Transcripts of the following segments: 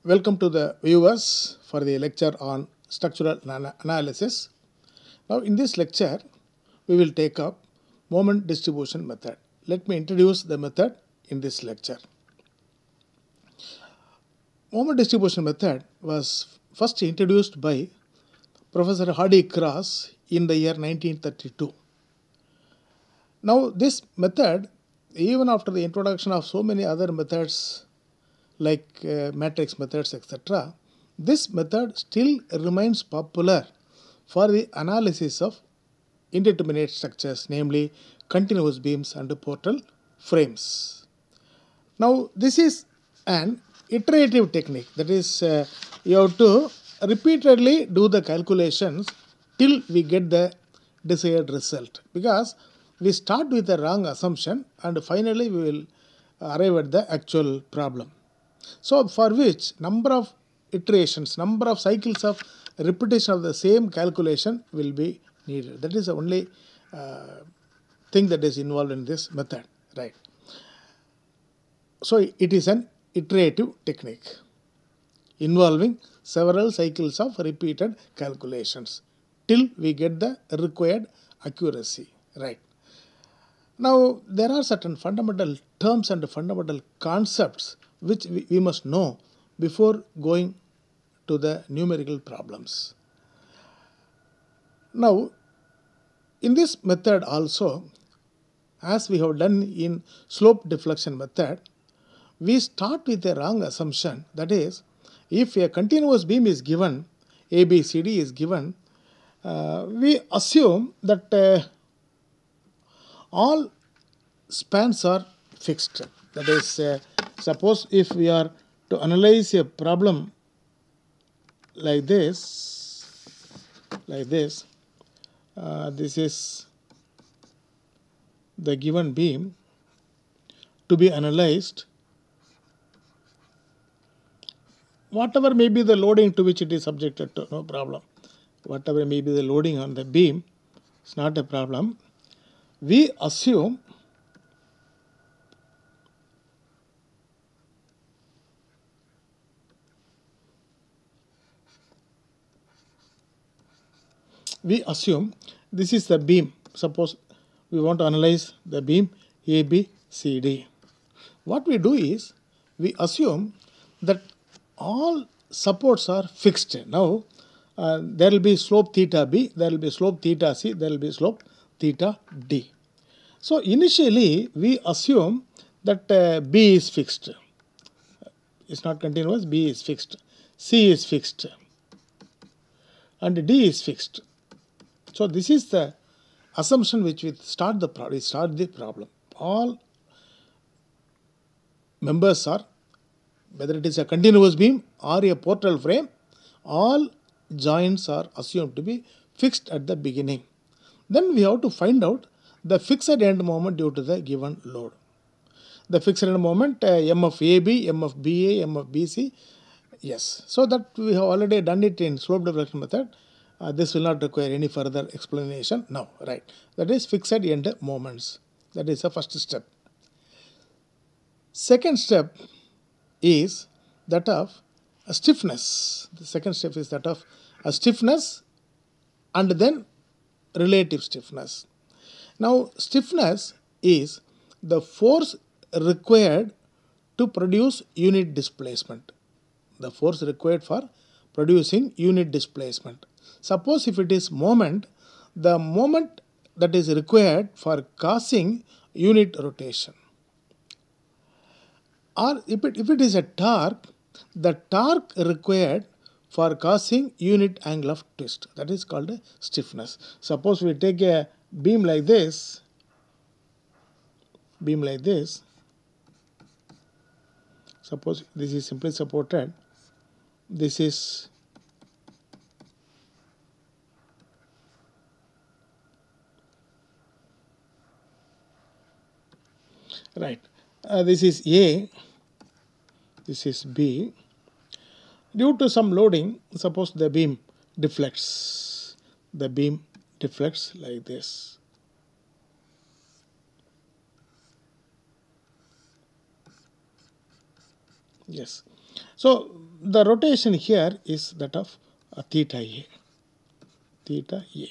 Welcome to the viewers for the lecture on structural analysis. Now in this lecture, we will take up moment distribution method. Let me introduce the method in this lecture. Moment distribution method was first introduced by Professor Hardy Cross in the year 1932. Now this method, even after the introduction of so many other methods like matrix methods, etc., this method still remains popular for the analysis of indeterminate structures, namely continuous beams and portal frames. Now, this is an iterative technique, that is, you have to repeatedly do the calculations till we get the desired result, because we start with a wrong assumption and finally we will arrive at the actual problem. So for which number of iterations, number of cycles of repetition of the same calculation will be needed. That is the only thing that is involved in this method, right? So it is an iterative technique involving several cycles of repeated calculations till we get the required accuracy, right? Now there are certain fundamental terms and fundamental concepts which we must know before going to the numerical problems. Now, in this method also, as we have done in slope deflection method, we start with a wrong assumption. That is, if a continuous beam is given, ABCD is given, we assume that all spans are fixed. That is, suppose if we are to analyze a problem like this, this is the given beam to be analyzed. Whatever may be the loading to which it is subjected to, no problem. Whatever may be the loading on the beam, it's not a problem. We assume this is the beam. Suppose we want to analyze the beam ABCD. What we do is we assume that all supports are fixed. Now there will be slope theta B, there will be slope theta C, there will be slope theta D. So initially we assume that B is fixed. It's not continuous, B is fixed, C is fixed, and D is fixed. So this is the assumption which we start the problem. All members are, whether it is a continuous beam or a portal frame, all joints are assumed to be fixed at the beginning. Then we have to find out the fixed end moment due to the given load. The fixed end moment, M of AB, M of BA, M of BC, yes. So that we have already done it in slope deflection method. This will not require any further explanation now, right? That is fixed end moments. That is the first step. Second step is that of a stiffness. The second step is that of a stiffness and then relative stiffness. Now, stiffness is the force required to produce unit displacement. The force required for producing unit displacement. Suppose if it is moment, the moment that is required for causing unit rotation. Or if it is a torque, the torque required for causing unit angle of twist. That is called a stiffness. Suppose we take a beam like this, suppose this is simply supported, this is right. This is A, this is B. Due to some loading, suppose the beam deflects. The beam deflects like this. Yes. So the rotation here is that of theta A. Theta A.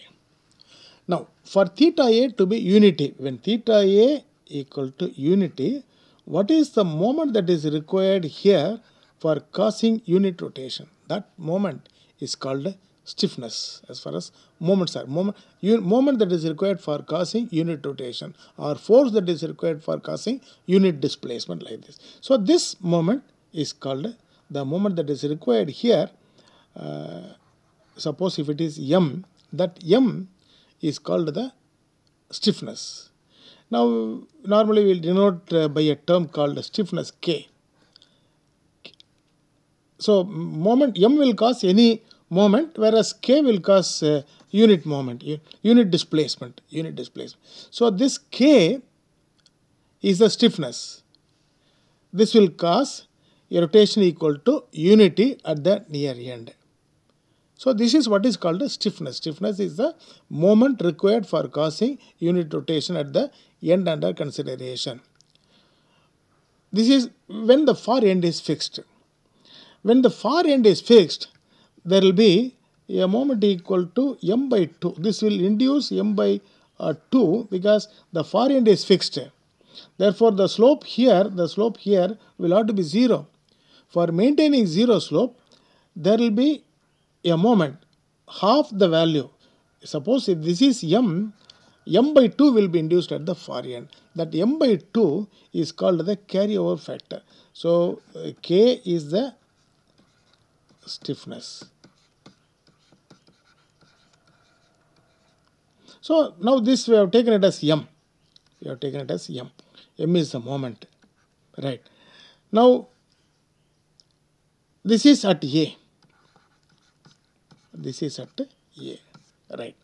Now, for theta A to be unity, when theta A equal to unity, what is the moment that is required here for causing unit rotation? That moment is called stiffness as far as moments are. Moment that is required for causing unit rotation, or force that is required for causing unit displacement, like this. So this moment is called the moment that is required here. Suppose if it is m, that m is called the stiffness. Now normally we will denote by a term called stiffness K. So moment m will cause any moment, whereas K will cause unit moment, unit displacement. So this K is the stiffness. This will cause a rotation equal to unity at the near end. So this is what is called a stiffness. Stiffness is the moment required for causing unit rotation at the end under consideration. This is when the far end is fixed. When the far end is fixed, there will be a moment equal to m by 2. This will induce m by 2 because the far end is fixed. Therefore, the slope here will have to be 0. For maintaining 0 slope, there will be a moment, half the value. Suppose if this is m by 2 will be induced at the far end. That m by 2 is called the carryover factor. So K is the stiffness. So now this we have taken it as m. M is the moment. Right. Now this is at A. Right.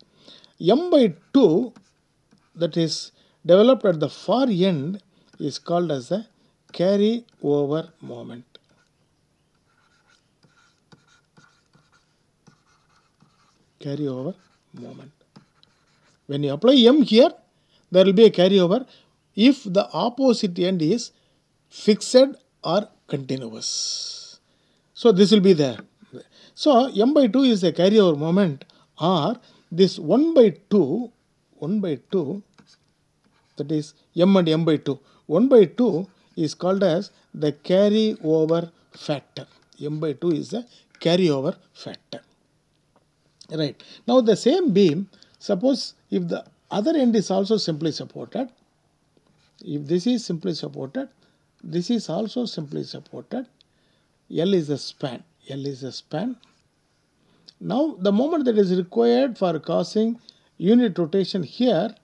M by 2 that is developed at the far end is called as the carryover moment. When you apply m here, there will be a carryover if the opposite end is fixed or continuous. So this will be there. So m by 2 is a carryover moment, or this 1 by 2, that is m and m by 2. 1 by 2 is called as the carryover factor. M by 2 is the carryover factor. Right. Now the same beam, suppose if the other end is also simply supported, if this is simply supported, this is also simply supported, L is the span. Now the moment that is required for causing unit rotation here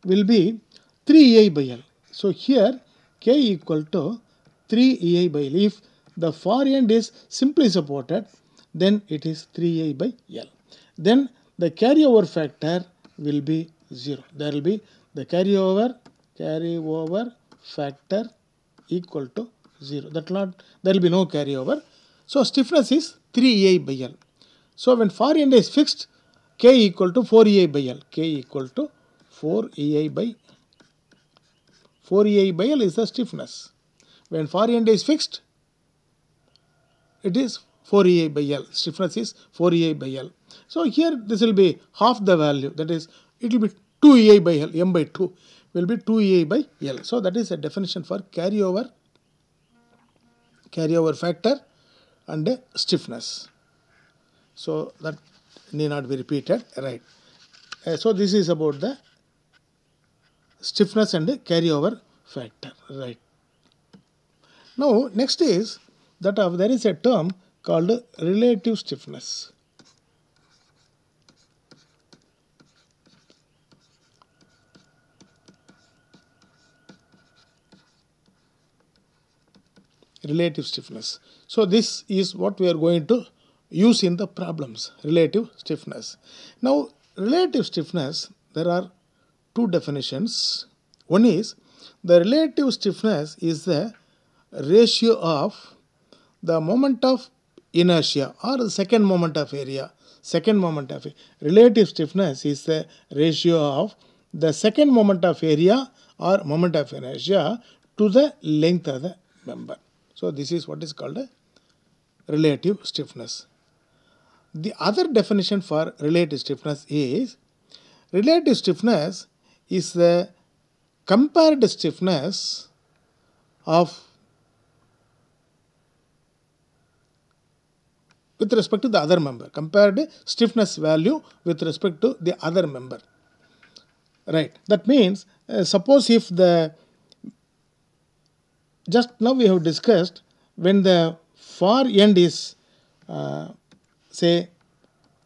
will be 3 EI by L. So here K equal to 3 EI by L. If the far end is simply supported, then it is 3 EI by L. Then the carryover factor will be 0. There will be the carryover factor equal to 0. There will be no carryover. So stiffness is 3 EI by L. So when far end is fixed, K equal to 4 EI by L. 4 EI by L is the stiffness. When far end is fixed, it is 4 EI by L. Stiffness is 4 EI by L. So here this will be half the value. That is, it will be 2 EI by L. M by 2 will be 2 EI by L. So that is a definition for carryover factor and stiffness. So that need not be repeated. Right. So this is about the stiffness and carryover factor. Right. Now next is that there is a term called relative stiffness. relative stiffness. So this is what we are going to use in the problems, relative stiffness. Now, relative stiffness, there are two definitions. One is the relative stiffness is the ratio of the moment of inertia or the second moment of area. Relative stiffness is the ratio of the second moment of area or moment of inertia to the length of the member. So this is what is called a relative stiffness. The other definition for relative stiffness is the compared stiffness of with respect to the other member, compared stiffness value with respect to the other member. Right. That means suppose if just now we have discussed when the far end is say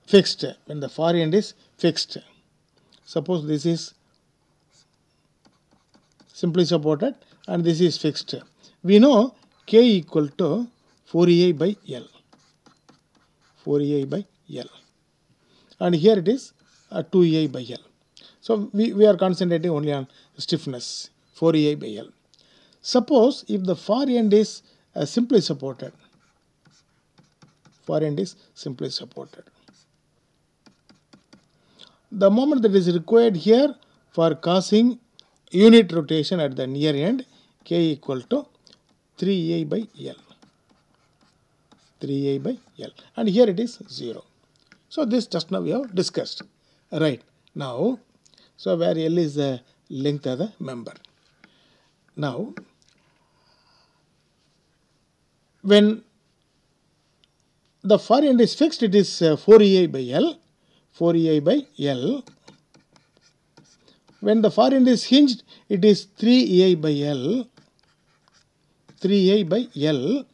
fixed, when the far end is fixed. Suppose this is simply supported and this is fixed. We know K equal to 4EI by L. 4EI by L. And here it is 2EI by L. So we are concentrating only on stiffness, 4EI by L. Suppose if the far end is simply supported, the moment that is required here for causing unit rotation at the near end, K equal to 3EI by L. 3EI by L. And here it is 0. So this just now we have discussed. Right. Now, so where L is the length of the member. Now, when the far end is fixed, it is 4EI by L. 4EI by L. When the far end is hinged, it is 3EI by L. 3EI by L.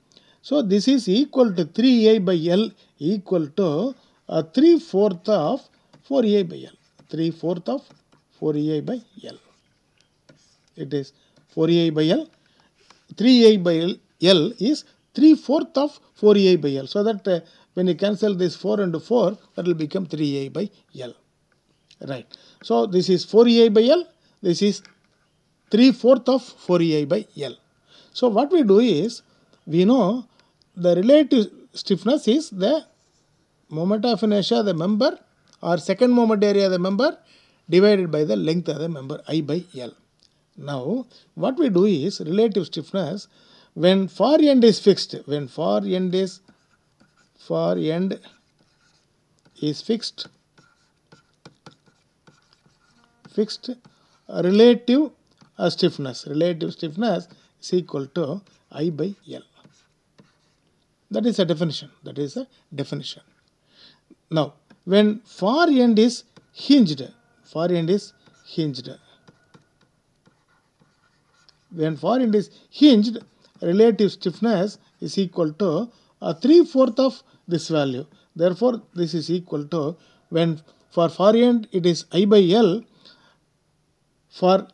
So this is equal to 3EI by L equal to 3/4 of 4EI by L. 3/4 of 4EI by L. It is 4EI by L. 3EI by L is 3/4 of 4EI by L. So that when you cancel this 4 into 4, that will become 3EI by L. Right. So this is 4EI by L. This is 3/4 of 4EI by L. So what we do is, we know the relative stiffness is the moment of inertia of the member or second moment area of the member divided by the length of the member, I by L. Now, what we do is relative stiffness when far end is fixed, fixed relative stiffness is equal to I by L. That is a definition. Now, when far end is hinged, relative stiffness is equal to 3/4 of this value. Therefore, this is equal to, when for far end it is I by L, for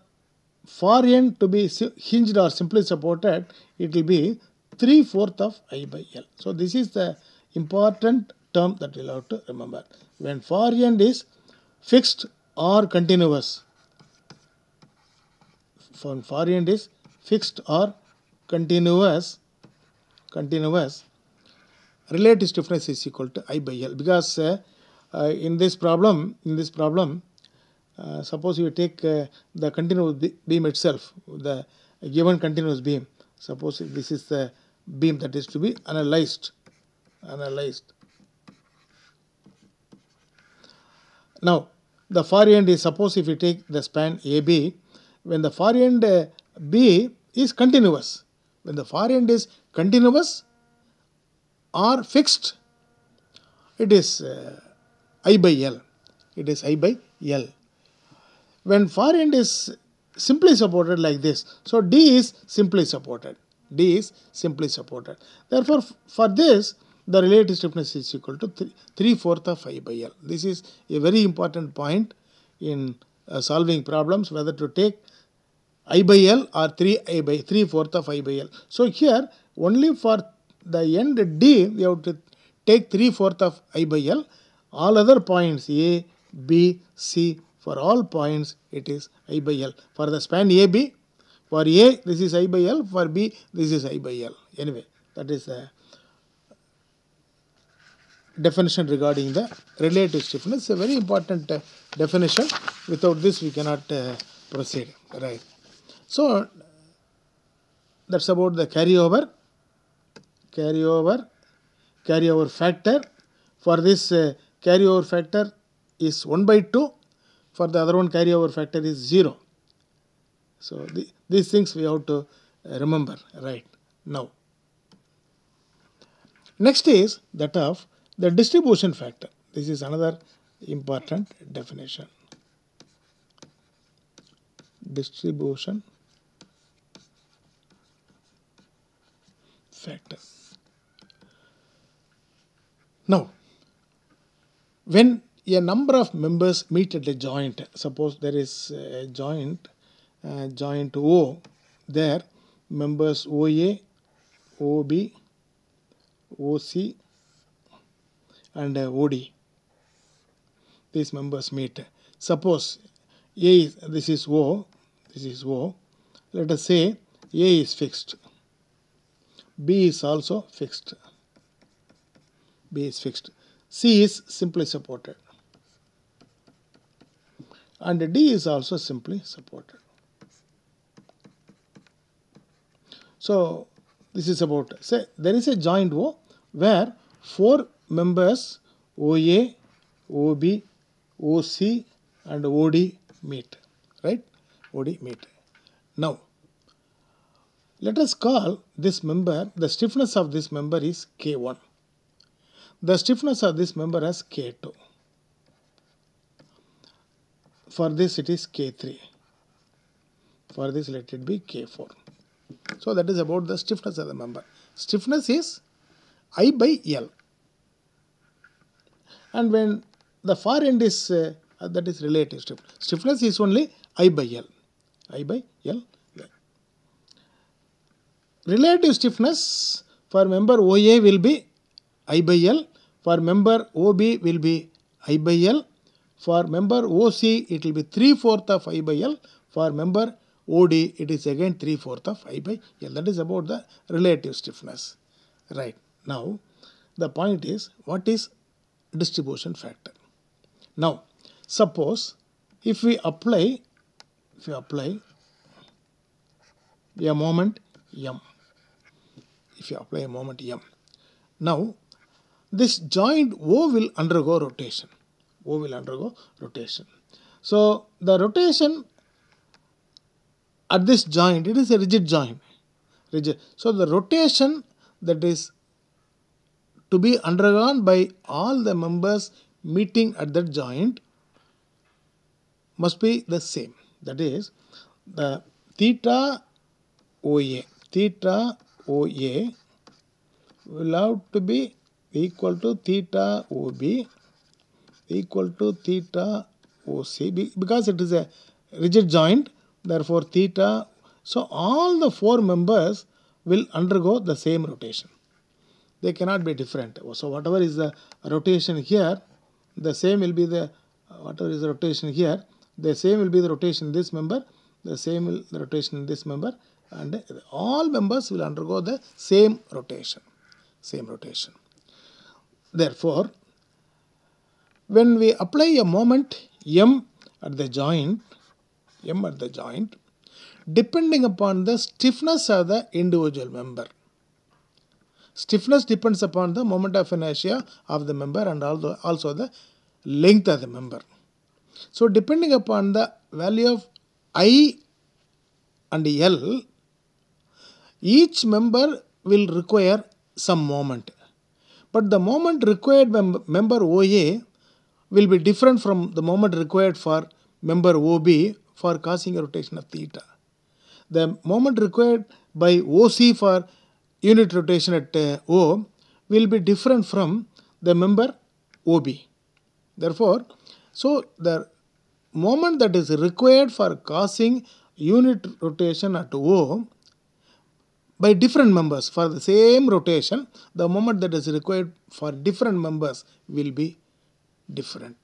far end to be hinged or simply supported, it will be 3/4 of I by L. So this is the important term that we'll have to remember. When far end is fixed or continuous, relative stiffness is equal to I by L. Because in this problem, suppose you take the continuous beam itself, the given continuous beam. Suppose this is the beam that is to be analyzed. Now, the far end is, suppose if you take the span AB, when the far end B is continuous. When the far end is continuous or fixed, it is I by L. When far end is simply supported like this, so D is simply supported. Therefore, for this, the relative stiffness is equal to 3/4 of I by L. This is a very important point in solving problems, whether to take I by L or 3/4 of I by L. So here, only for the end D, we have to take 3/4 of I by L. All other points A, B, C, for all points it is I by L. For the span AB, for A this is I by L, for B this is I by L. Anyway, that is the definition regarding the relative stiffness. A very important definition. Without this we cannot proceed. Right. So that's about the carryover factor. For this carryover factor is 1/2. For the other one carryover factor is 0. So these things we have to remember. Right. Now, next is that of the distribution factor. This is another important definition. Distribution factor. Now, when a number of members meet at a joint, suppose there is a joint O, there members OA, OB, OC and OD. These members meet. Suppose this is O. Let us say A is fixed. B is also fixed. C is simply supported. And D is also simply supported. So this is about, say there is a joint O where 4 members OA, OB, OC and OD meet. Right? OD meet. Now, let us call this member, the stiffness of this member is K1. The stiffness of this member as K2. For this it is K3. For this let it be K4. So that is about the stiffness of the member. Stiffness is I by L. And when the far end is, that is relative stiffness. Stiffness is only I by L. I by L. Relative stiffness for member OA will be I by L. For member OB will be I by L. For member OC it will be 3/4 of I by L. For member OD it is again 3/4 of I by L. That is about the relative stiffness. Right. Now the point is, what is distribution factor? Now suppose if we apply a moment M. If you apply a moment M. Now this joint O will undergo rotation. So the rotation at this joint, it is a rigid joint. So the rotation that is to be undergone by all the members meeting at that joint must be the same. That is, the theta OA will have to be equal to theta OB equal to theta OC, because it is a rigid joint. Therefore theta, so all the 4 members will undergo the same rotation. They cannot be different. So whatever is the rotation here, the same will be the, whatever is the rotation here, the same will be the rotation in this member, the same will the rotation in this member, and all members will undergo the same rotation. Therefore, when we apply a moment M at the joint, depending upon the stiffness of the individual member. Stiffness depends upon the moment of inertia of the member and also the length of the member. So depending upon the value of I and L, each member will require some moment. But the moment required by member OA will be different from the moment required for member OB for causing a rotation of theta. The moment required by OC for unit rotation at O will be different from the member OB. Therefore, so the moment that is required for causing unit rotation at O by different members for the same rotation, the moment that is required for different members will be different.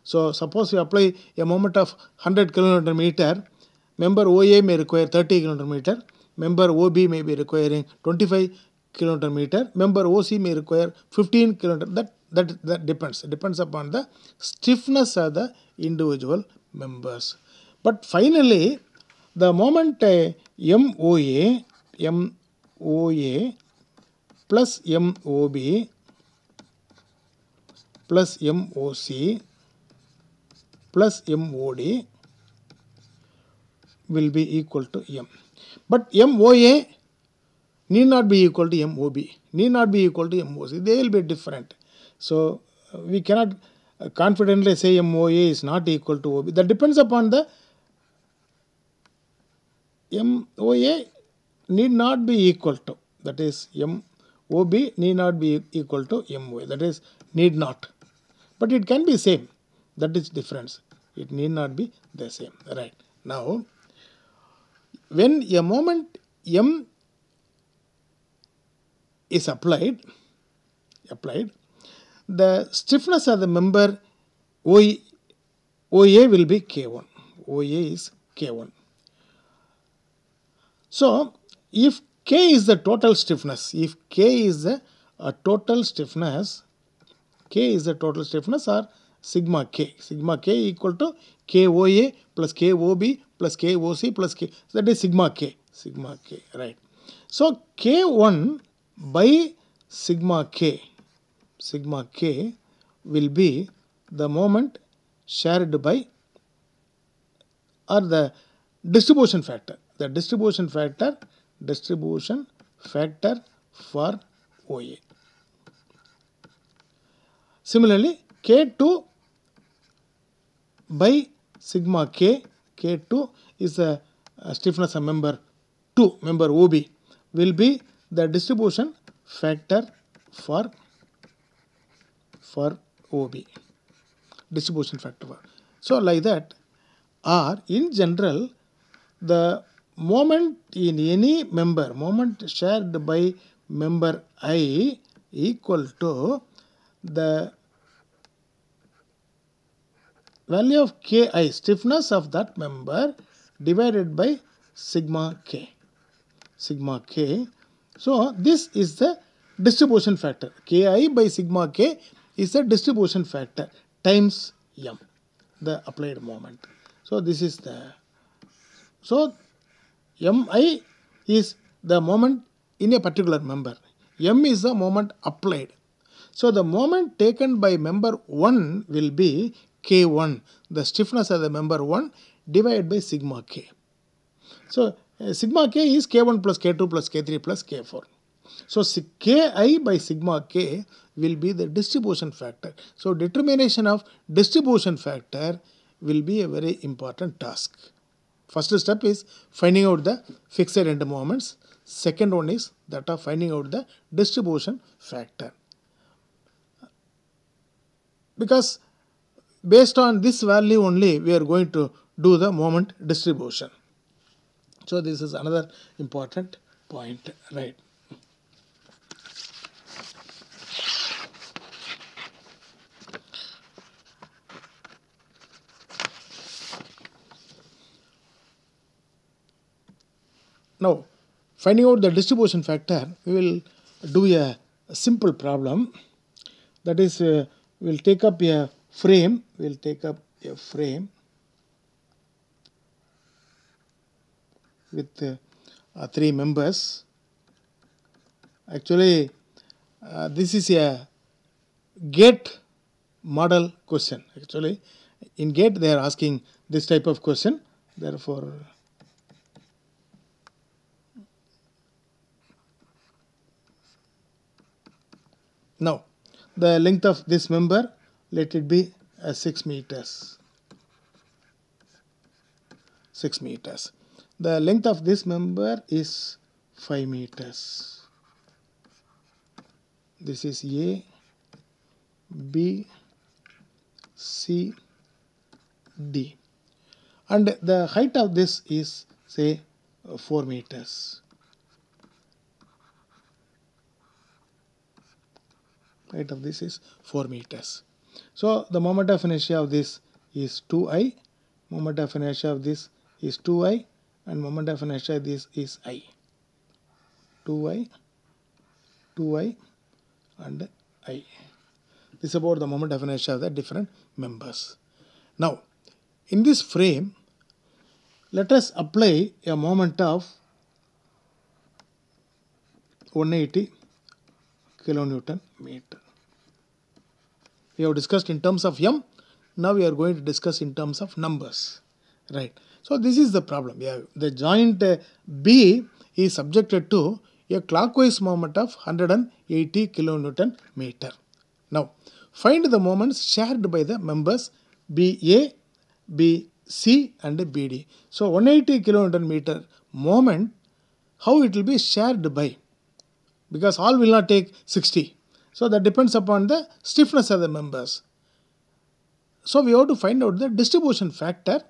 So suppose you apply a moment of 100 kN meter, member OA may require 30 kN meter, member OB may be requiring 25 kN meter, member OC may require 15 kN. That depends. It depends upon the stiffness of the individual members. But finally, the moment MOA plus MOB plus MOC plus MOD will be equal to M. But MOA need not be equal to MOB, need not be equal to MOC. They will be different. So we cannot confidently say MOA is not equal to OB. That depends upon the MOA need not be equal to, that is MOB need not be equal to MOA, that is need not. But it can be same. That is difference. It need not be the same. Right. Now, when a moment M is applied, the stiffness of the member OA will be K1. OA is K1. So, if K is the total stiffness, if K is the total stiffness, K is the total stiffness or sigma K equal to KOA plus KOB plus KOC plus K, so that is sigma K, right. So, K1 by sigma K will be the moment shared by, or the distribution factor, for OA. Similarly, K2 by sigma K, K2 is the stiffness of member 2, member OB, will be the distribution factor for OB, distribution factor. So like that, or in general, the moment in any member, moment shared by member I equal to the value of Ki, stiffness of that member, divided by sigma K. So this is the distribution factor. Ki by sigma K is the distribution factor times M, the applied moment. So this is the, so Mi is the moment in a particular member. M is the moment applied. So the moment taken by member 1 will be K1, the stiffness of the member 1, divided by sigma K. So sigma K is K1 plus K2 plus K3 plus K4. So Ki by sigma K will be the distribution factor. So determination of distribution factor will be a very important task. First step is finding out the fixed end moments. Second one is that of finding out the distribution factor. Because based on this value only, we are going to do the moment distribution. So this is another important point, right? Now, finding out the distribution factor, we will do a simple problem. That is, we will take up a frame. With 3 members. Actually, this is a GATE model question. Actually, in GATE they are asking this type of question. Therefore, now the length of this member, let it be 6 meters. 6 meters. The length of this member is 5 meters. This is A, B, C, D. And the height of this is, say, 4 meters. Height of this is 4 meters. So the moment of inertia of this is 2I, moment of inertia of this is 2I, and moment of inertia of this is I. 2I, 2I, and I. This is about the moment of inertia of the different members. Now, in this frame, let us apply a moment of 180 kilonewton meter. We have discussed in terms of M. Now we are going to discuss in terms of numbers. Right. So this is the problem. Yeah, the joint B is subjected to a clockwise moment of 180 kilonewton meter. Now, find the moments shared by the members BA, BC and BD. So 180 kilonewton meter moment, how it will be shared by? Because all will not take 60. So that depends upon the stiffness of the members. So we have to find out the distribution factor.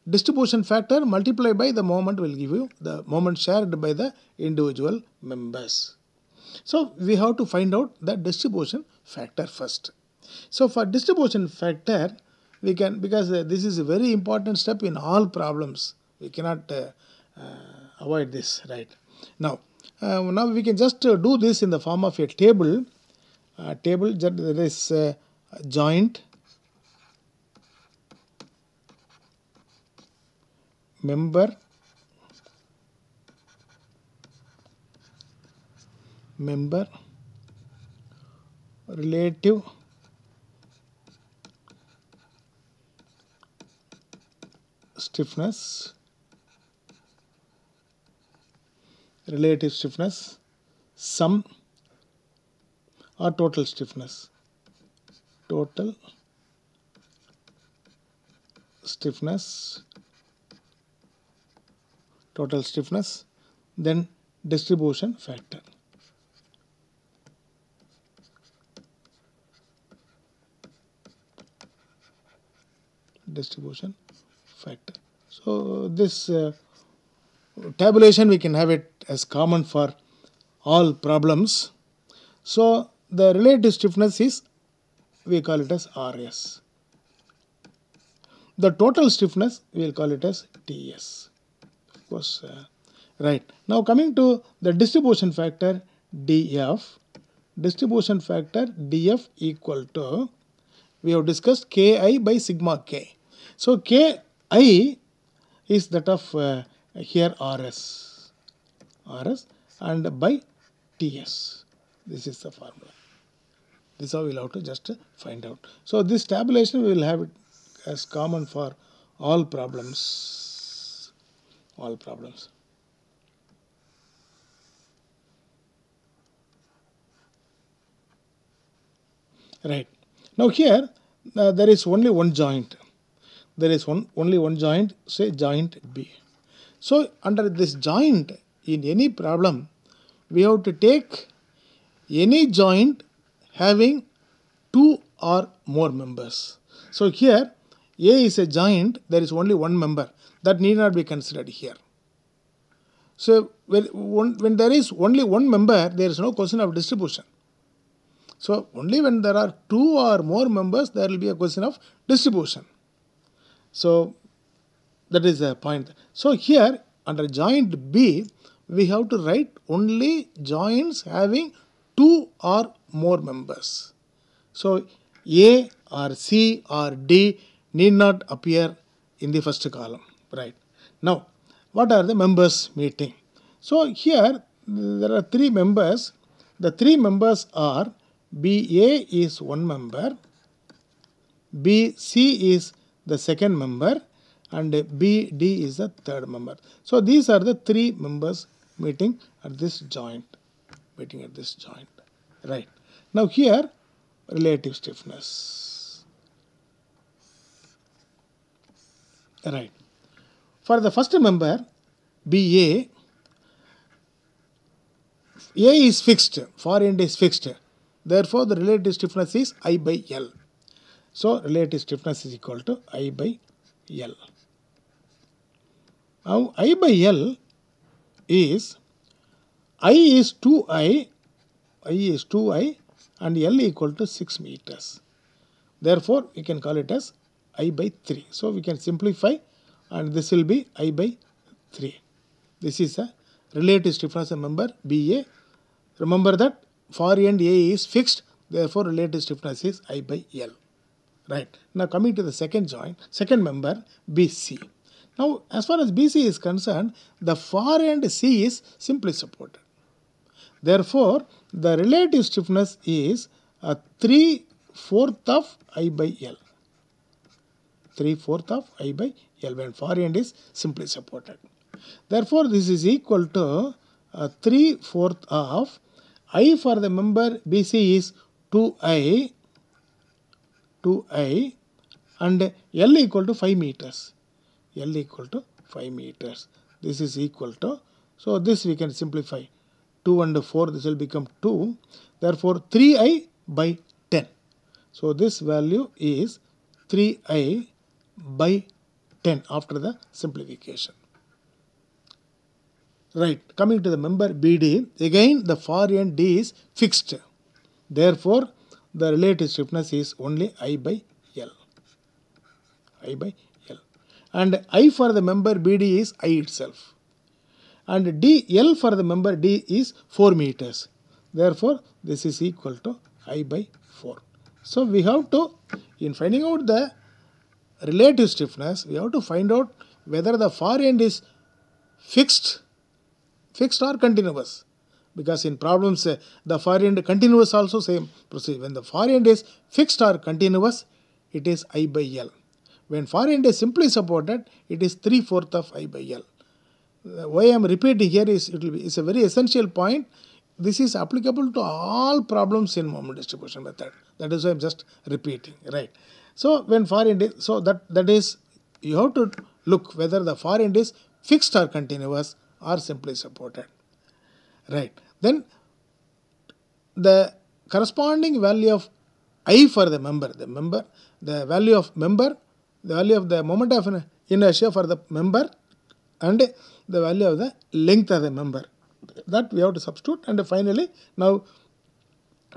Distribution factor multiplied by the moment will give you the moment shared by the individual members. So we have to find out the distribution factor first. So for distribution factor, we can, because this is a very important step in all problems, we cannot avoid this, right? Now we can just do this in the form of a table. Table, there is joint, member, relative, stiffness, sum, or total stiffness. Total stiffness, then distribution factor. Distribution factor. So this tabulation we can have it as common for all problems. So the relative stiffness is, we call it as RS. The total stiffness we will call it as TS. Of course, right. Now coming to the distribution factor DF. Distribution factor DF equal to, we have discussed Ki by sigma K. So Ki is that of here RS and by TS. This is the formula. This is how we will have to just find out. So this tabulation we will have it as common for all problems. Right. Now here there is only one joint. There is only one joint, say joint B. So under this joint, in any problem, we have to take any joint having 2 or more members. So here A is a joint, there is only one member. That need not be considered here. So when there is only one member, there is no question of distribution. So only when there are 2 or more members, there will be a question of distribution. So that is the point. So here under joint B, we have to write only joints having 2 or more members. So A or C or D need not appear in the first column, right? Now, what are the members meeting? So here there are 3 members. The 3 members are BA is one member, BC is the second member, and BD is the third member. So these are the 3 members meeting at this joint. Right. Now here relative stiffness. Right. For the first member BA, A is fixed, far end is fixed. Therefore the relative stiffness is I by L. So relative stiffness is equal to I by L. Now I by L is I is 2I, and L equal to 6 meters. Therefore, we can call it as I by 3. So, we can simplify and this will be I by 3. This is a relative stiffness of member BA. Remember that far end A is fixed, therefore relative stiffness is I by L. Right. Now coming to the second member BC. Now as far as BC is concerned, the far end C is simply supported. Therefore, the relative stiffness is 3/4 of I by L. 3/4 of I by L when far end is simply supported. Therefore, this is equal to 3/4 of I for the member BC is 2I and L equal to 5 meters. L equal to 5 meters. This is equal to, so this we can simplify. 2 and 4, this will become 2. Therefore, 3I by 10. So, this value is 3I by 10 after the simplification. Right. Coming to the member BD, again the far end D is fixed. Therefore, the relative stiffness is only I by L. I by L. And I for the member BD is I itself. And L for the member D is 4 meters. Therefore, this is equal to I by 4. So, we have to, in finding out the relative stiffness, we have to find out whether the far end is fixed or continuous. Because in problems, the far end continuous also same procedure. When the far end is fixed or continuous, it is I by L. When far end is simply supported, it is 3/4 of I by L. Why I am repeating here is it's a very essential point. This is applicable to all problems in moment distribution method. That is why I am just repeating, right? So when far end is, so that is, you have to look whether the far end is fixed or continuous or simply supported, right? Then the corresponding value of I for the member, the value of the moment of inertia for the member and the value of the length of the member, that we have to substitute. And finally, now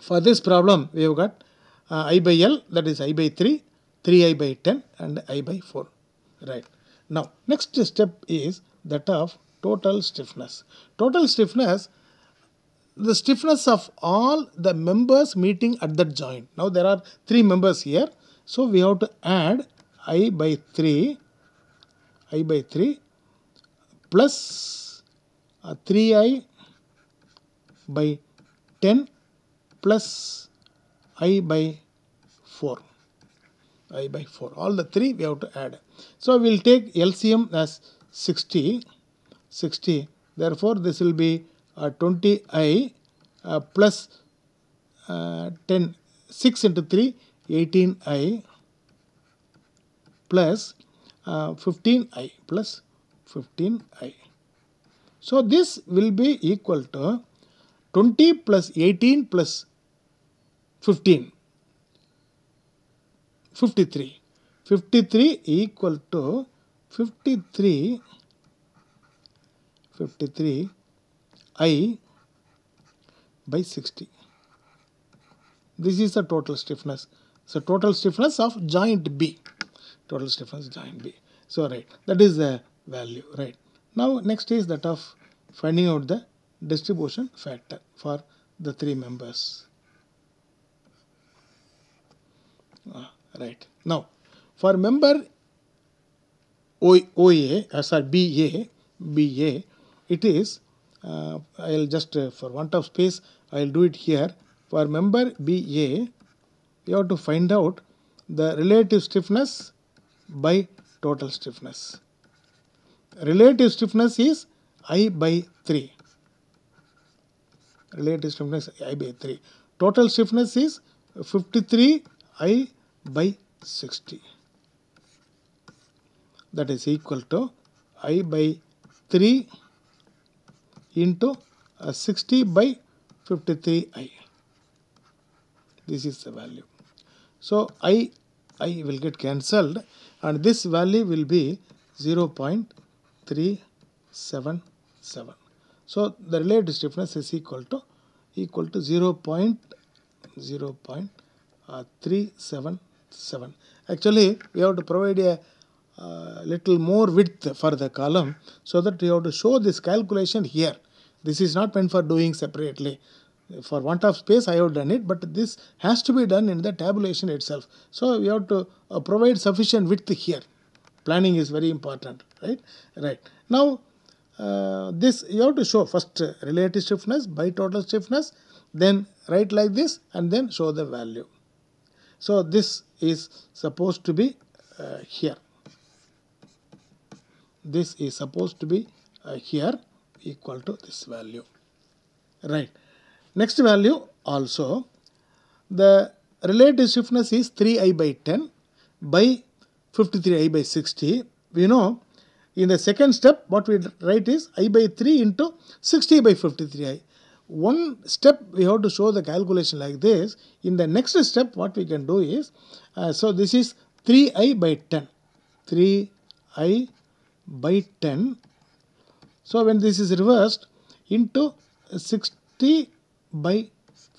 for this problem we have got I by L, that is I by 3, 3I by 10 and I by 4, right? Now next step is that of total stiffness. Total stiffness, the stiffness of all the members meeting at that joint. Now there are 3 members here, so we have to add I by 3 plus 3I by 10 plus I by 4. All the 3 we have to add. So we will take LCM as 60. Therefore, this will be 20I plus 10, 6 into 3, 18I plus 15I plus 15I. So this will be equal to 20 plus 18 plus 15, 53. 53 equal to 53 I by 60. This is the total stiffness. So total stiffness of joint B. Total stiffness joint B. So right, that is the value, right? Now next is that of finding out the distribution factor for the 3 members. Right. Now for member OA, BA, it is, I'll just for want of space, I'll do it here. For member BA, you have to find out the relative stiffness by total stiffness. Relative stiffness is I by 3. Relative stiffness I by 3. Total stiffness is 53 I by 60. That is equal to I by 3 into 60 by 53I. This is the value. So I will get cancelled and this value will be 0.377. So the relative stiffness is equal to 0.377. Actually, we have to provide a little more width for the column, so that we have to show this calculation here. This is not meant for doing separately. For want of space, I have done it, but this has to be done in the tabulation itself. So we have to provide sufficient width here. Planning is very important, right? Right. Now, this you have to show first relative stiffness by total stiffness, then write like this, and then show the value. So this is supposed to be here. This is supposed to be here, equal to this value. Right. Next value also, the relative stiffness is 3i by 10 by 53i by 60. We know in the second step what we write is I by 3 into 60 by 53i. One step we have to show the calculation like this. In the next step what we can do is, so this is 3i by 10. 3i by 10. So when this is reversed, into 60 by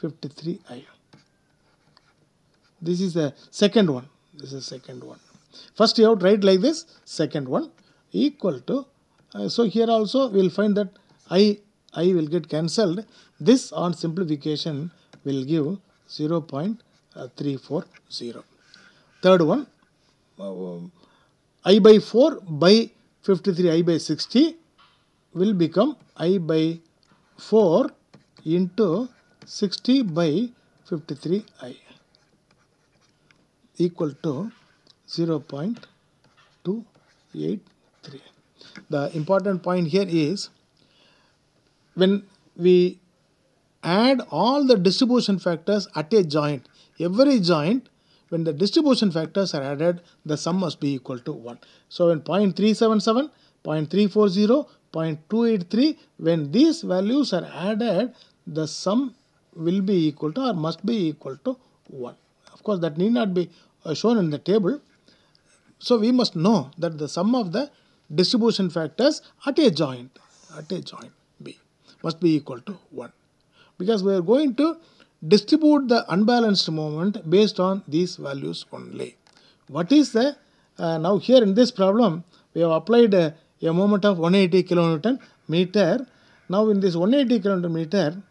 53i. This is the second one. This is the second one. First you have to write like this, second one equal to, so here also we will find that I will get cancelled. This on simplification will give 0.340. Third one, I by 4 by 53 I by 60 will become I by 4 into 60 by 53i equal to 0.283. The important point here is, when we add all the distribution factors at a joint, every joint, when the distribution factors are added, the sum must be equal to 1. So when 0.377, 0.340, 0.283, when these values are added, the sum will be equal to or must be equal to 1. Of course, that need not be shown in the table. So we must know that the sum of the distribution factors at a joint B must be equal to 1. Because we are going to distribute the unbalanced moment based on these values only. What is the, now here in this problem, we have applied a moment of 180 kilonewton meter. Now in this 180 kilonewton meter,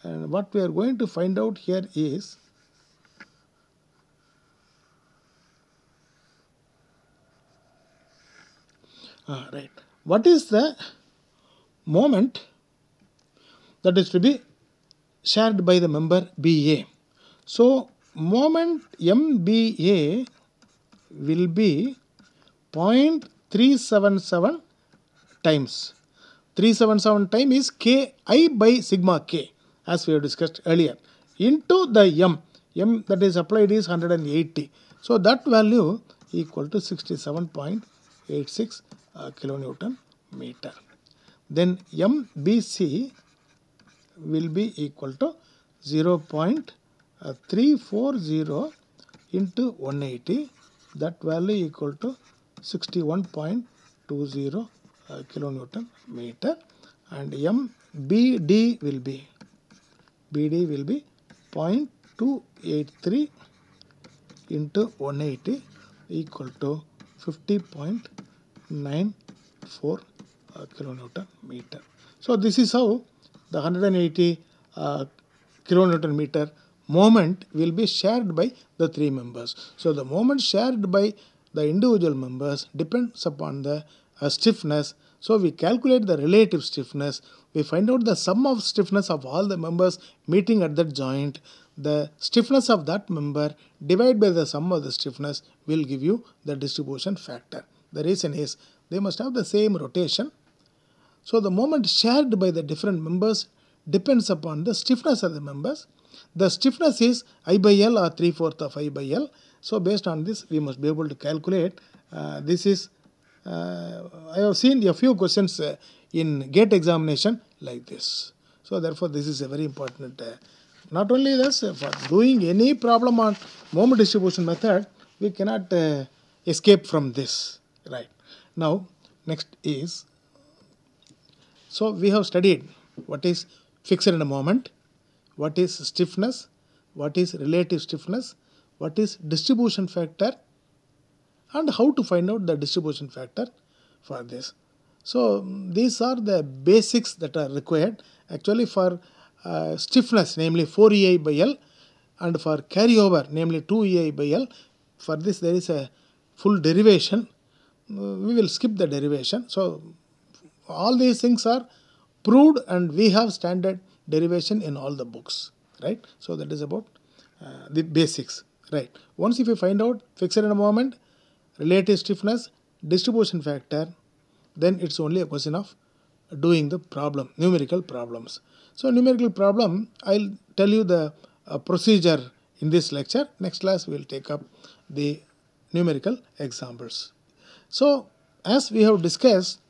what we are going to find out here is, right, what is the moment that is to be shared by the member BA. So moment MBA will be 0.377 times. 377 time is Ki by sigma K, as we have discussed earlier, into the M that is applied is 180. So that value equal to 67.86 kilonewton meter. Then MBC will be equal to 0.340 into 180. That value equal to 61.20 kilonewton meter. And MBD will be 0.283 into 180 equal to 50.94 kilonewton meter. So this is how the 180 kilonewton meter moment will be shared by the three members. So the moment shared by the individual members depends upon the stiffness. So we calculate the relative stiffness. We find out the sum of stiffness of all the members meeting at that joint. The stiffness of that member divided by the sum of the stiffness will give you the distribution factor. The reason is they must have the same rotation. So the moment shared by the different members depends upon the stiffness of the members. The stiffness is I by L or 3/4 of I by L. So based on this, we must be able to calculate. This is, I have seen a few questions in GATE examination like this. So therefore, this is a very important. Not only this, for doing any problem on moment distribution method, we cannot escape from this. Right. Now, next is, So we have studied what is fixed moment, what is stiffness, what is relative stiffness, what is distribution factor, and how to find out the distribution factor for this. So these are the basics that are required actually for stiffness, namely 4EI by L, and for carryover, namely 2EI by L. For this there is a full derivation. We will skip the derivation. So all these things are proved, and we have standard derivation in all the books, right? So that is about the basics, right? Once if you find out fixed moment, relative stiffness, distribution factor, then it's only a question of doing the problem, numerical problems. So numerical problem, I'll tell you the procedure in this lecture. Next class we will take up the numerical examples. So as we have discussed,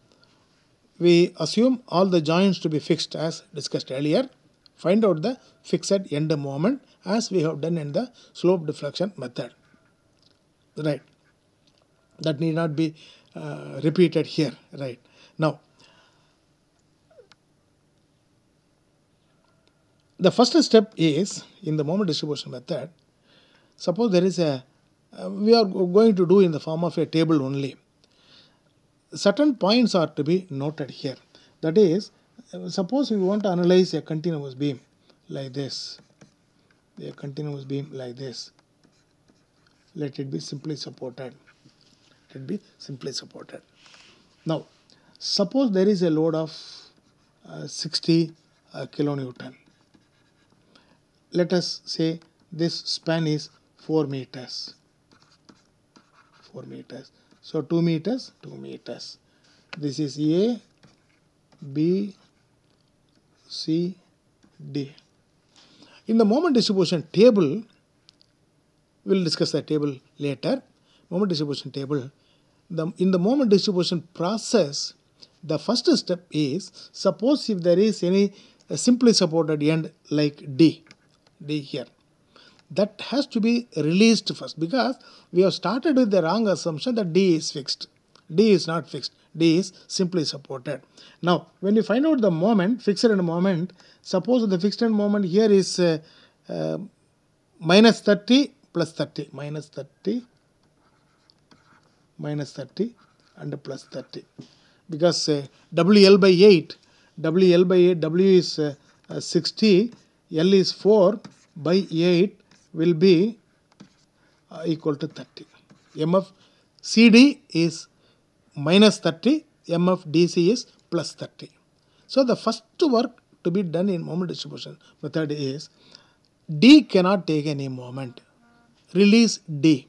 we assume all the joints to be fixed as discussed earlier. Find out the fixed end moment as we have done in the slope deflection method. Right. That need not be repeated here. Right. Now, the first step is in the moment distribution method. Suppose there is a, we are going to do in the form of a table only. Certain points are to be noted here. That is, suppose we want to analyze a continuous beam like this. A continuous beam like this. Let it be simply supported. Let it be simply supported. Now, suppose there is a load of 60 kilonewton. Let us say this span is 4 meters. 4 meters. So 2 meters, 2 meters. This is A, B, C, D. In the moment distribution table, we will discuss the table later. Moment distribution table. In the moment distribution process, the first step is, suppose if there is any simply supported end like D here, that has to be released first, because we have started with the wrong assumption that D is fixed. D is not fixed. D is simply supported. Now, when you find out the moment, fixed end moment, suppose the fixed end moment here is minus 30 plus 30, minus 30 and plus 30. Because WL by 8, W is 60, L is 4 by 8 will be equal to 30. MF CD is minus 30, MF DC is plus 30. So the first work to be done in moment distribution method is D cannot take any moment. Release D.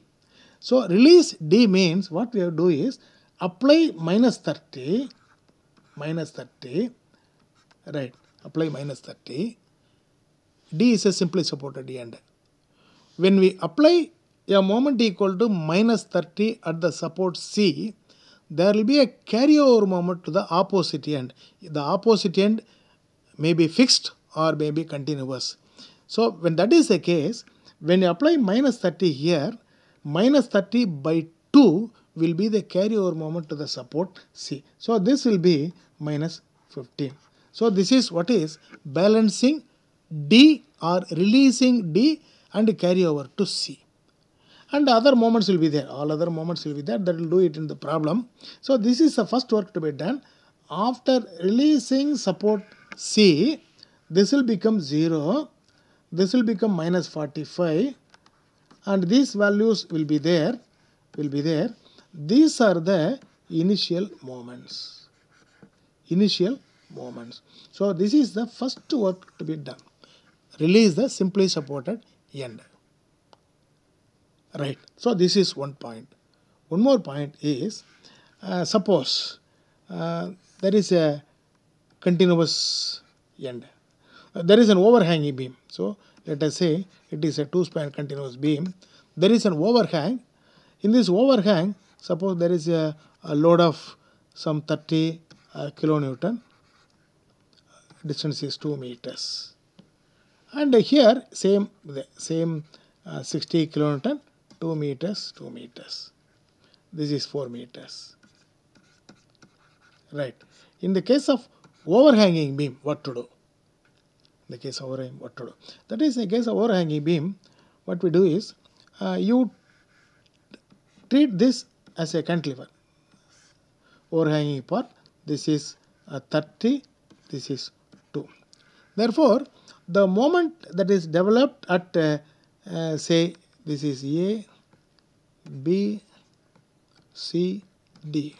So release D means what we have to do is apply minus 30, right, apply minus 30. D is a simply supported end. When we apply a moment equal to minus 30 at the support C, there will be a carryover moment to the opposite end. The opposite end may be fixed or may be continuous. So when that is the case, when you apply minus 30 here, minus 30 by 2 will be the carryover moment to the support C. So this will be minus 15. So this is what is balancing D or releasing D and carry over to C. And other moments will be there. All other moments will be there. That will do it in the problem. So this is the first work to be done. After releasing support C, this will become 0. This will become minus 45. And these values will be there. These are the initial moments. So this is the first work to be done. Release the simply supported end. Right. So this is one point. One more point is, suppose there is a continuous end. There is an overhanging beam. So let us say it is a two-span continuous beam. There is an overhang. In this overhang, suppose there is a load of some 30 kilonewton. Distance is 2 meters. And here same 60 kilonewton, 2 meters. This is 4 meters. Right. In the case of overhanging beam, what to do? In the case of overhanging, what to do? That is, in the case of overhanging beam, what we do is, you treat this as a cantilever. Overhanging part, this is 30, this is 2. Therefore, the moment that is developed at, say, this is A, B, C, D.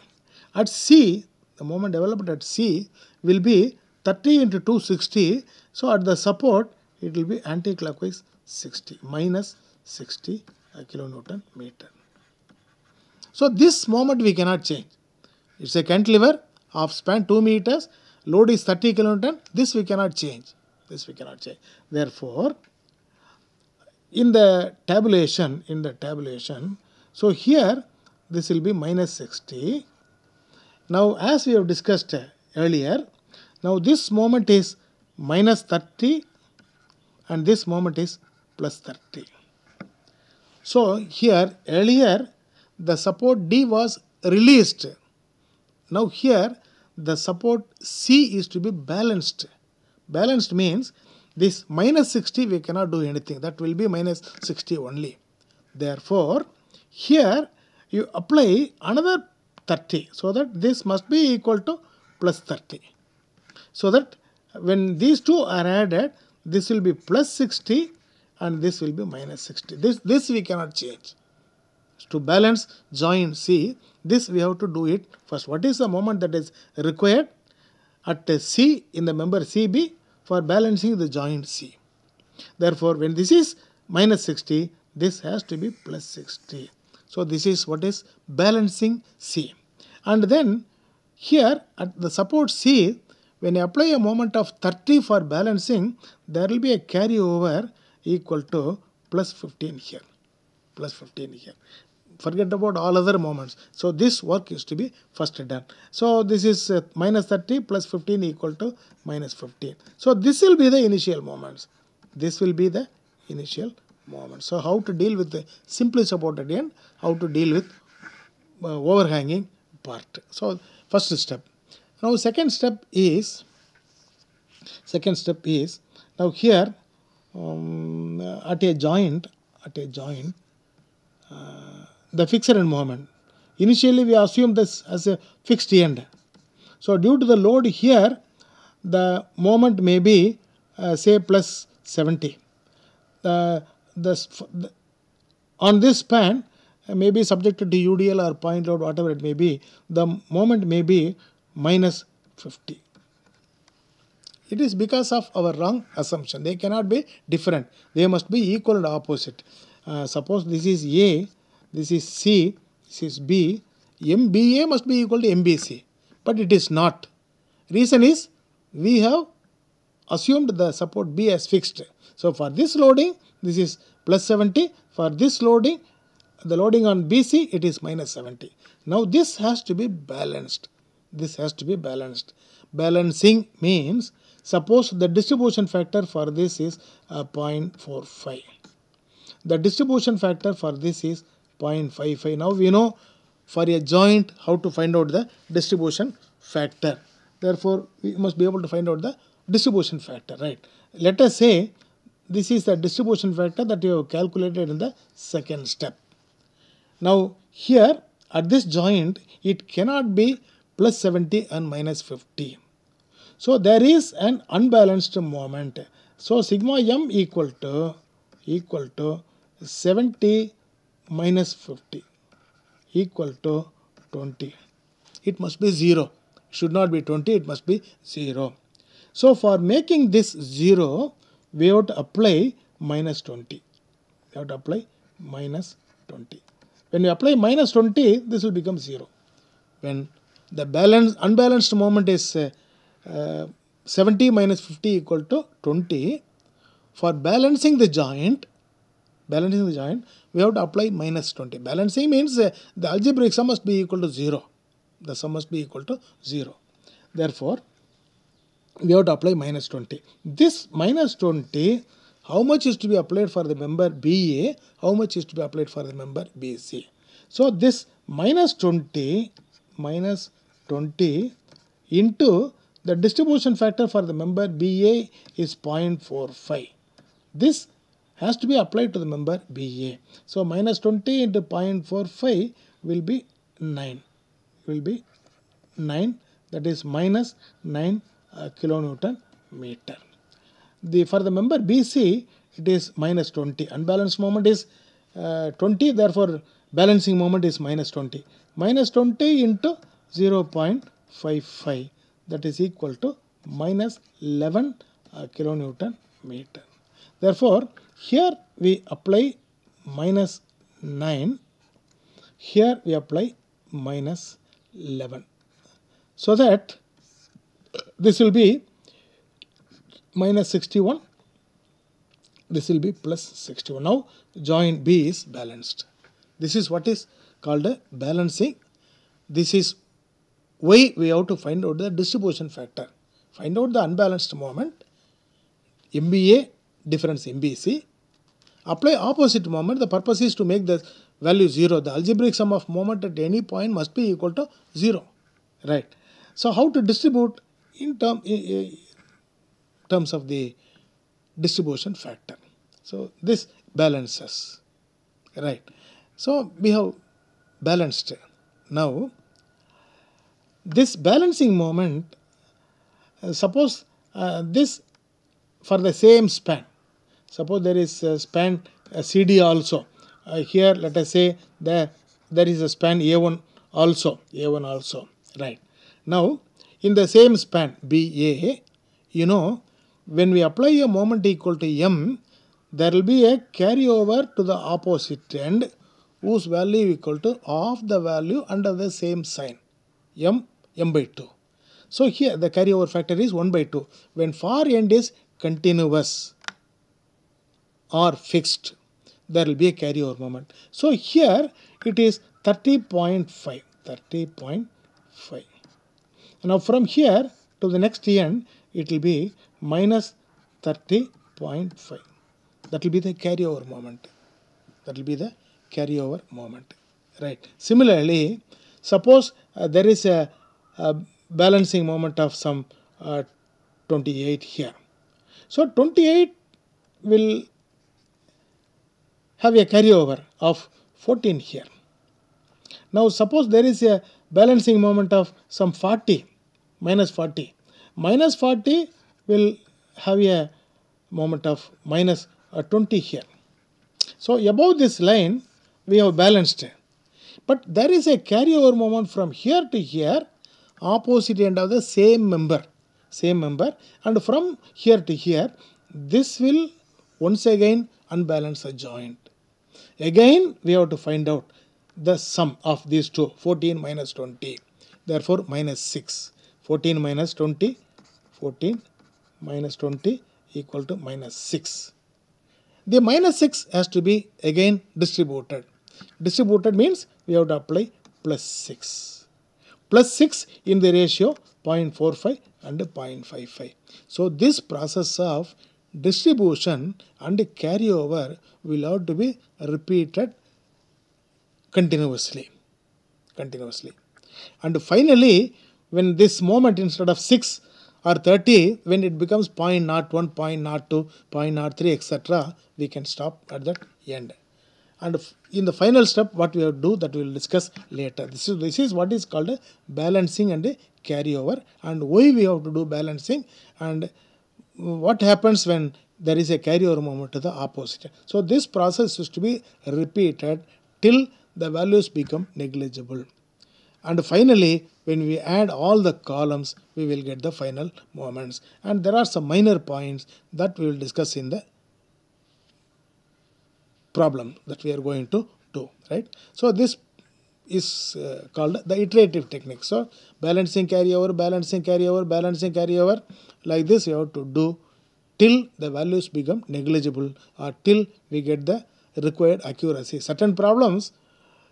At C, the moment developed at C will be 30 into 2, 60. So, at the support, it will be anti-clockwise 60, minus 60 kilonewton meter. So, this moment we cannot change. It's a cantilever of span 2 meters, load is 30 kilonewton, this we cannot change. This we cannot change. Therefore, in the tabulation, so here this will be minus 60. Now, as we have discussed earlier, now this moment is minus 30 and this moment is plus 30. So, here earlier the support D was released. Now, here the support C is to be balanced. Balanced means this minus 60 we cannot do anything. That will be minus 60 only. Therefore, here you apply another 30. So that this must be equal to plus 30. So that when these two are added, this will be plus 60 and this will be minus 60. This we cannot change. To balance joint C, this we have to do it first. What is the moment that is required at C in the member CB for balancing the joint C? Therefore, when this is minus 60, this has to be plus 60. So, this is what is balancing C. And then here at the support C, when you apply a moment of 30 for balancing, there will be a carryover equal to plus 15 here. Plus 15 here. Forget about all other moments. So, this work is to be first done. So, this is minus 30 plus 15 equal to minus 15. So, this will be the initial moments. This will be the initial moment. So, how to deal with the simply supported end, how to deal with overhanging part. So, first step. Now, second step is now here at a joint, the fixed end moment. Initially, we assume this as a fixed end. So, due to the load here, the moment may be say plus 70. On this span may be subjected to UDL or point load, whatever it may be, the moment may be minus 50. It is because of our wrong assumption. They cannot be different. They must be equal and opposite. Suppose this is A, this is C, this is B. MBA must be equal to MBC. But it is not. Reason is we have assumed the support B as fixed. So, for this loading, this is plus 70. For this loading, the loading on BC, it is minus 70. Now, this has to be balanced. This has to be balanced. Balancing means, suppose the distribution factor for this is 0.45. The distribution factor for this is 0.55. Now, we know for a joint how to find out the distribution factor. Therefore, we must be able to find out the distribution factor, right? Let us say this is the distribution factor that you have calculated in the second step. Now, here at this joint, it cannot be plus 70 and minus 50. So, there is an unbalanced moment. So, sigma m equal to 70 minus 50 equal to 20. It must be 0. Should not be 20, it must be 0. So, for making this 0, we have to apply minus 20. We have to apply minus 20. When you apply minus 20, this will become 0. When the unbalanced moment is 70 minus 50 equal to 20, for balancing the joint, we have to apply minus 20. Balancing means the algebraic sum must be equal to 0. The sum must be equal to 0. Therefore, we have to apply minus 20. This minus 20, how much is to be applied for the member BA, how much is to be applied for the member BC. So, this minus 20 into the distribution factor for the member BA is 0.45. This has to be applied to the member BA. So minus 20 into 0.45 will be 9. Will be 9, that is minus 9 kilonewton meter. For the member BC, it is minus 20. Unbalanced moment is 20, therefore balancing moment is minus 20. Minus 20 into 0.55, that is equal to minus 11 kilonewton meter. Therefore, here we apply minus 9, here we apply minus 11. So that this will be minus 61, this will be plus 61. Now joint B is balanced. This is what is called a balancing. This is why we have to find out the distribution factor. Find out the unbalanced moment, MBA, difference MBC. Apply opposite moment. The purpose is to make the value 0. The algebraic sum of moment at any point must be equal to 0. Right. So how to distribute in terms of the distribution factor. So this balances. Right. So we have balanced. Now this balancing moment, suppose this for the same span. Suppose there is a span CD also. Here let us say there is a span A1 also. Right. Now in the same span BA, when we apply a moment equal to M, there will be a carryover to the opposite end whose value equal to half the value under the same sign, M by 2. So here the carryover factor is 1 by 2. When far end is continuous or fixed, there will be a carryover moment. So here it is 30.5. Now from here to the next end, it will be minus 30.5. That will be the carryover moment. Right. Similarly, suppose there is a balancing moment of some 28 here. So 28 will have a carryover of 14 here. Now suppose there is a balancing moment of some 40, minus 40. Minus 40 will have a moment of minus 20 here. So above this line we have balanced. But there is a carryover moment from here to here, opposite end of the same member. And from here to here, this will once again unbalance a joint. Again we have to find out the sum of these two, 14 minus 20. Therefore minus 6. 14 minus 20 equal to minus 6. The minus 6 has to be again distributed. Distributed means we have to apply plus 6. Plus 6 in the ratio 0.45 and 0.55. So this process of distribution and carryover will have to be repeated continuously. And finally, when this moment instead of 6 or 30, when it becomes 0.01, 0.02, 0.03, etc., we can stop at that end. And in the final step, what we have to do, that we will discuss later. This is what is called a balancing and a carryover, and why we have to do balancing, and what happens when there is a carryover moment to the opposite. So this process is to be repeated till the values become negligible. And finally, when we add all the columns, we will get the final moments. And there are some minor points that we will discuss in the problem that we are going to do, right? So this is called the iterative technique. So balancing carryover, like this you have to do till the values become negligible or till we get the required accuracy. Certain problems,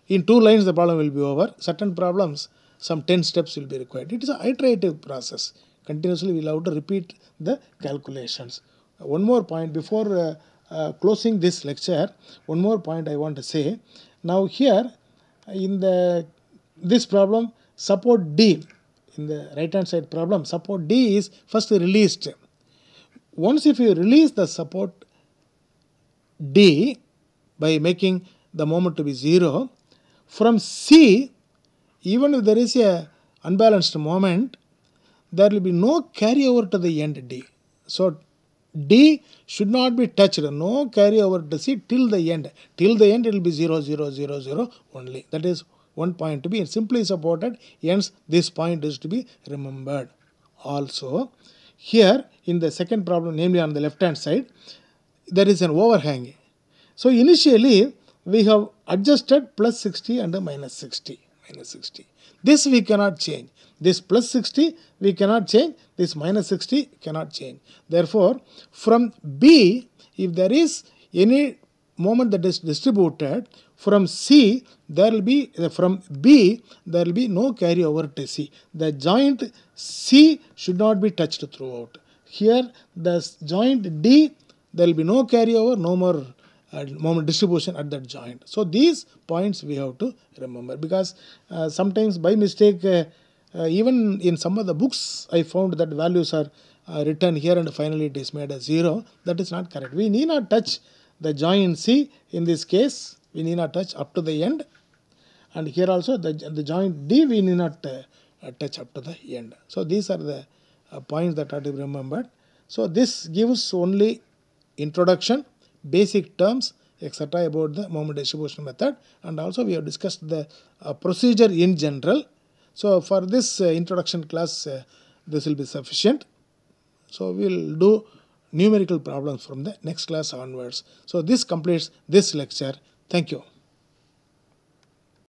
in 2 lines the problem will be over. Certain problems, some 10 steps will be required. It is an iterative process. Continuously we will have to repeat the calculations. One more point before closing this lecture, one more point I want to say. Now here in this problem, support D in the right hand side problem, support D is first released. Once if you release the support D by making the moment to be 0, from C, even if there is a unbalanced moment, there will be no carryover to the end D. So D should not be touched, no carryover to C till the end. Till the end it will be 0, 0, 0, 0 only. That is one point to be simply supported, hence this point is to be remembered. Also, here in the second problem, namely on the left hand side, there is an overhang. So initially we have adjusted plus 60 and minus 60. This we cannot change. This plus 60 we cannot change. This minus 60 cannot change. Therefore, from B, if there is any moment that is distributed, from C there will be from B there will be no carryover to C. The joint C should not be touched throughout. Here the joint D, there will be no carryover, no more moment distribution at that joint. So these points we have to remember, because sometimes by mistake even in some of the books I found that values are written here and finally it is made as 0. That is not correct. We need not touch the joint C in this case. We need not touch up to the end, and here also the joint D we need not touch up to the end. So these are the points that are to be remembered. So this gives only introduction, basic terms, etc. about the moment distribution method, and also we have discussed the procedure in general. So for this introduction class, this will be sufficient. So we will do numerical problems from the next class onwards. So this completes this lecture. Thank you.